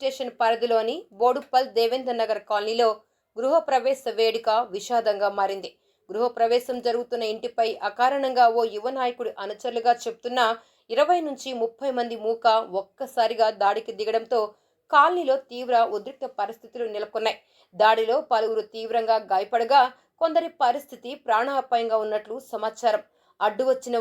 Station పరిధిలోని బోడుప్పల్ దేవేంద్ర నగర్ కాలనీలో గృహప్రవేశ వేడుక విషాదంగా మారింది. గృహప్రవేశం జరుగుతున్న ఇంటిపై అకారణంగా ఓ యువ నాయకుడి అనుచరులుగా చెప్తున్న 20 నుంచి 30 మంది మూక ఒక్కసారిగా దాడికి దిగడంతో కాలనీలో తీవ్ర ఉద్రిక్త పరిస్థితులు నెలకొన్నాయి. దాడిలో పలువురు తీవ్రంగా గాయపడగా కొందరి పరిస్థితి ప్రాణాపాయంగా ఉన్నట్లు సమాచారం. అడ్డు వచ్చిన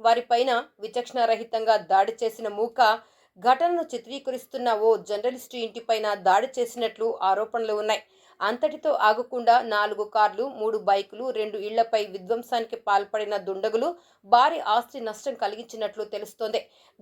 వారిపైన విచక్షణారహితంగా దాడి చేసిన మూక ఘటనను చిత్రీకరిస్తున్న ఓ జర్నలిస్టు ఇంటిపైన దాడి చేసినట్లు ఆరోపణలు ఉన్నాయి. అంతటితో ఆగకుండా 4 కార్లు, 3 బైకులు, 2 ఇళ్లపై విధ్వంసానికి పాల్పడిన దుండగులు భారీ ఆస్తి నష్టం కలిగించినట్లు తెలుస్తోంది.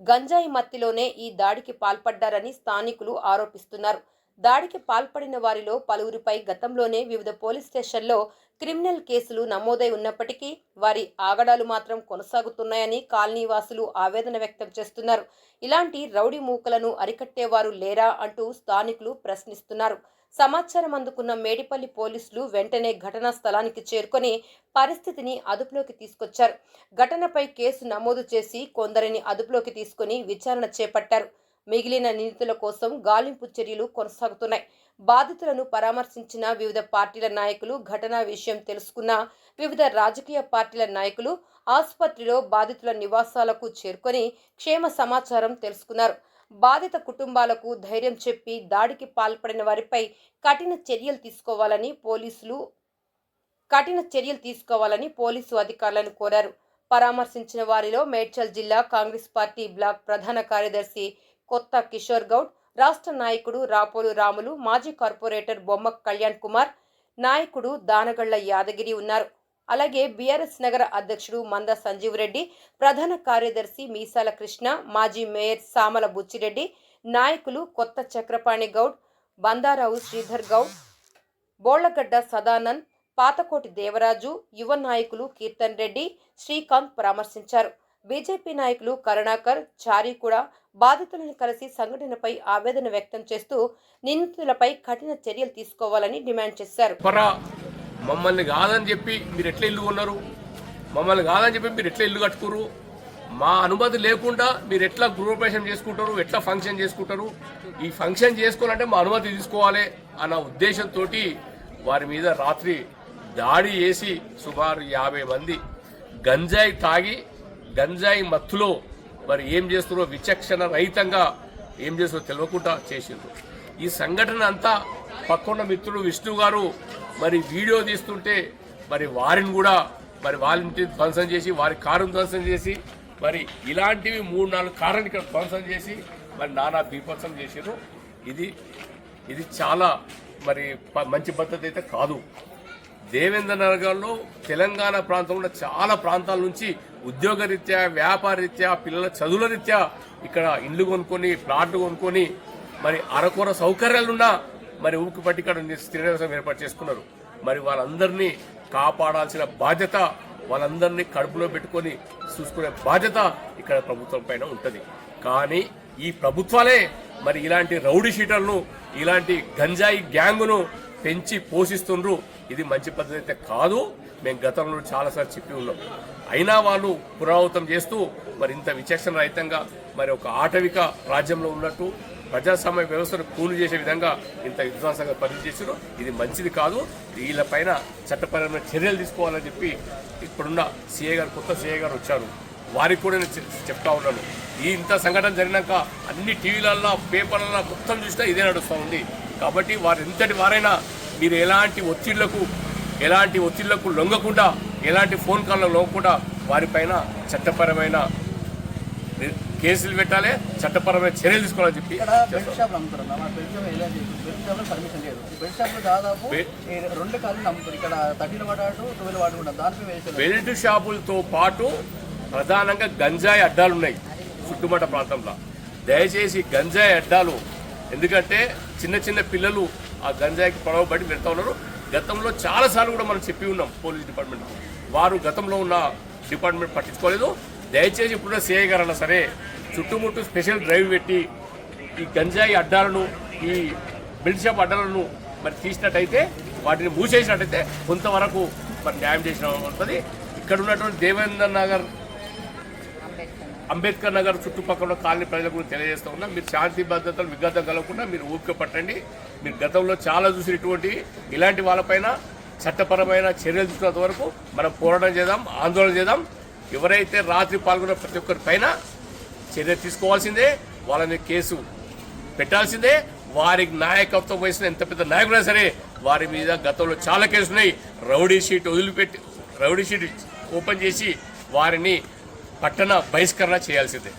గంజాయి మత్తిలోనే ఈ దాడికి పాల్పడ్డారని స్థానికులు ఆరోపిస్తున్నారు. దాడికి పాల్పడిన వారిలో పలువురిపై గతంలోనే వివిధ పోలీస్ స్టేషన్లో క్రిమినల్ కేసులు నమోదై ఉన్నప్పటికీ వారి ఆగడాలు మాత్రం కొనసాగుతున్నాయని కాలనీవాసులు ఆవేదన వ్యక్తం చేస్తున్నారు. ఇలాంటి రౌడీ మూకలను అరికట్టేవారు లేరా అంటూ స్థానికులు ప్రశ్నిస్తున్నారు. సమాచారం అందుకున్న మేడిపల్లి పోలీసులు వెంటనే ఘటనా స్థలానికి చేరుకొని పరిస్థితిని అదుపులోకి తీసుకొచ్చారు. ఘటనపై కేసు నమోదు చేసి కొందరిని అదుపులోకి తీసుకుని విచారణ చేపట్టారు. మిగిలిన నిందితుల కోసం గాలింపు చర్యలు కొనసాగుతున్నాయి. బాధితులను పరామర్శించిన వివిధ పార్టీల నాయకులు, ఘటనా విషయం తెలుసుకున్న వివిధ రాజకీయ పార్టీల నాయకులు ఆసుపత్రిలో బాధితుల నివాసాలకు చేరుకొని క్షేమ సమాచారం తెలుసుకున్నారు. బాధిత కుటుంబాలకు ధైర్యం చెప్పి దాడికి పాల్పడిన వారిపై కఠిన చర్యలు తీసుకోవాలని పోలీసు అధికారులను కోరారు. పరామర్శించిన వారిలో మేడ్చల్ జిల్లా కాంగ్రెస్ పార్టీ బ్లాక్ ప్రధాన కార్యదర్శి కొత్త కిషోర్ గౌడ్, రాష్ట్ర నాయకుడు రాపోలు రాములు, మాజీ కార్పొరేటర్ బొమ్మ కళ్యాణ్ కుమార్, నాయకుడు దానగళ్ల యాదగిరి ఉన్నారు. అలాగే బీఆర్ఎస్ నగర అధ్యక్షుడు మంద సంజీవ్ రెడ్డి, ప్రధాన కార్యదర్శి మీసాల కృష్ణ, మాజీ మేయర్ సామల బుచ్చిరెడ్డి, నాయకులు కొత్త చక్రపాణి గౌడ్, బందారావు శ్రీధర్ గౌడ్, బోళ్లగడ్డ సదానంద్, పాతకోటి దేవరాజు, యువ నాయకులు కీర్తన్ రెడ్డి, శ్రీకాంత్ పరామర్శించారు. బీజేపీ నాయకులు కరుణాకర్, చారి కూడా బాధితులను కలిసి సంఘటనపై ఆవేదన వ్యక్తం చేస్తూ నిందితులపై కఠిన చర్యలు తీసుకోవాలని డిమాండ్ చేశారు. మమ్మల్ని కాదని చెప్పి మీరు ఎట్లా ఇల్లు కొన్నారు, మమ్మల్ని కాదని చెప్పి మీరు ఎట్లా ఇల్లు కట్టుకురు, మా అనుమతి లేకుండా మీరు ఎట్లా గృహప్రవేశం చేసుకుంటారు, ఎట్లా ఫంక్షన్ చేసుకుంటారు, ఈ ఫంక్షన్ చేసుకోవాలంటే మా అనుమతి తీసుకోవాలి అన్న ఉద్దేశంతో వారి మీద రాత్రి దాడి చేసి సుమారు 50 మంది గంజాయి తాగి గంజాయి మత్తులో మరి ఏం చేస్తున్నారో విచక్షణ రహితంగా ఏం చేస్తారో తెలియకుండా చేసిండ్రు. ఈ సంఘటన అంతా పక్కన మిత్రుడు విష్ణు గారు మరి వీడియో తీస్తుంటే మరి వారిని కూడా మరి వాళ్ళ ఇంటిని ధ్వంసం చేసి వారి కారును ధ్వంసం చేసి మరి ఇలాంటివి 3-4 కార్లను ఇక్కడ ధ్వంసం చేసి మరి నానా బీభత్సం చేసారు. ఇది చాలా మరి మంచి పద్ధతి అయితే కాదు. దేవేంద్ర నగర్లో తెలంగాణ ప్రాంతంలో చాలా ప్రాంతాల నుంచి ఉద్యోగరీత్యా, వ్యాపార రీత్యా, పిల్లల చదువుల రీత్యా ఇక్కడ ఇండ్లు కొనుక్కొని, ప్లాట్లు కొనుక్కొని మరి అరకొర సౌకర్యాలున్నా మరి ఊరికి పట్టి ఇక్కడ స్థిర నివాసం ఏర్పాటు చేసుకున్నారు. మరి వాళ్ళందరినీ కాపాడాల్సిన బాధ్యత, వాళ్ళందరినీ కడుపులో పెట్టుకొని చూసుకునే బాధ్యత ఇక్కడ ప్రభుత్వం పైన ఉంటుంది. కానీ ఈ ప్రభుత్వాలే మరి ఇలాంటి రౌడీ షీటర్లను, ఇలాంటి గంజాయి గ్యాంగును పెంచి పోషిస్తుండ్రు. ఇది మంచి పద్ధతి అయితే కాదు. మేము గతంలో చాలాసార్లు చెప్పి ఉన్నాం. అయినా వాళ్ళు పునరావృతం చేస్తూ మరి ఇంత విచక్షణ రహితంగా మరి ఒక ఆటవిక రాజ్యంలో ఉన్నట్టు ప్రజాస్వామ్య వ్యవస్థను కూలు చేసే విధంగా ఇంత విధ్వంసంగా పనిచేసారు. ఇది మంచిది కాదు. వీళ్ళపైన చట్టపరమైన చర్యలు తీసుకోవాలని చెప్పి ఇప్పుడున్న సీఏ గారు, కొత్త సీఏ గారు వచ్చారు, వారికి కూడా నేను చెప్తా ఉన్నాను. ఈ ఇంత సంఘటన జరిగినాక అన్ని టీవీలల్లో, పేపర్లలో మొత్తం చూసినా ఇదే నడుస్తూ ఉంది. కాబట్టి వారు ఎంతటి వారైనా మీరు ఎలాంటి ఒత్తిళ్లకు లొంగకుండా, ఎలాంటి ఫోన్ కాల్లకు లొంగకుండా వారిపైన చట్టపరమైన కేసులు పెట్టాలి, చట్టపరమైన చర్యలు తీసుకోవాలని చెప్పి బెల్ట్ షాపులతో పాటు ప్రధానంగా గంజాయి అడ్డాలు ఉన్నాయి చుట్టుపక్కల ప్రాంతంలో. దయచేసి గంజాయి అడ్డాలు, ఎందుకంటే చిన్న చిన్న పిల్లలు ఆ గంజాయికి పొడవబడి పెడతా ఉన్నారు. గతంలో చాలాసార్లు కూడా మనం చెప్పి ఉన్నాం పోలీస్ డిపార్ట్మెంట్కి, వారు గతంలో ఉన్న డిపార్ట్మెంట్ పట్టించుకోలేదు. దయచేసి ఇప్పుడున్న సిఐ గారు అన్నా సరే చుట్టుముట్టు స్పెషల్ డ్రైవ్ పెట్టి ఈ గంజాయి అడ్డాలను, ఈ బెల్ట్ షాప్ అడ్డాలను మరి తీసినట్టయితే, వాటిని మూసేసినట్టయితే కొంతవరకు మరి న్యాయం చేసిన ఉంటుంది. ఇక్కడ ఉన్నటువంటి దేవేంద్ర నగర్ అంబేద్కర్ నగర్ చుట్టుపక్కల కాలనీ ప్రజలకు కూడా తెలియజేస్తూ ఉన్నా, మీరు శాంతి భద్రతలు విఘాతం కలగకుండా మీరు ఊపిక పట్టండి. మీరు గతంలో చాలా చూసినటువంటి ఇలాంటి వాళ్ళపైన చట్టపరమైన చర్యలు తీసుకున్నంత వరకు మనం పోరాటం చేద్దాం, ఆందోళన చేద్దాం. ఎవరైతే రాత్రి పాల్గొన్న ప్రతి ఒక్కరి పైన చర్య తీసుకోవాల్సిందే, వాళ్ళని కేసు పెట్టాల్సిందే. వారికి నాయకత్వం వహిస్తున్న ఎంత పెద్ద నాయకుడైనా సరే వారి మీద గతంలో చాలా కేసులు ఉన్నాయి. రౌడీ షీట్ ఓపెన్ చేసి వారిని పట్టణ బహిష్కరణ చేయాల్సిందే.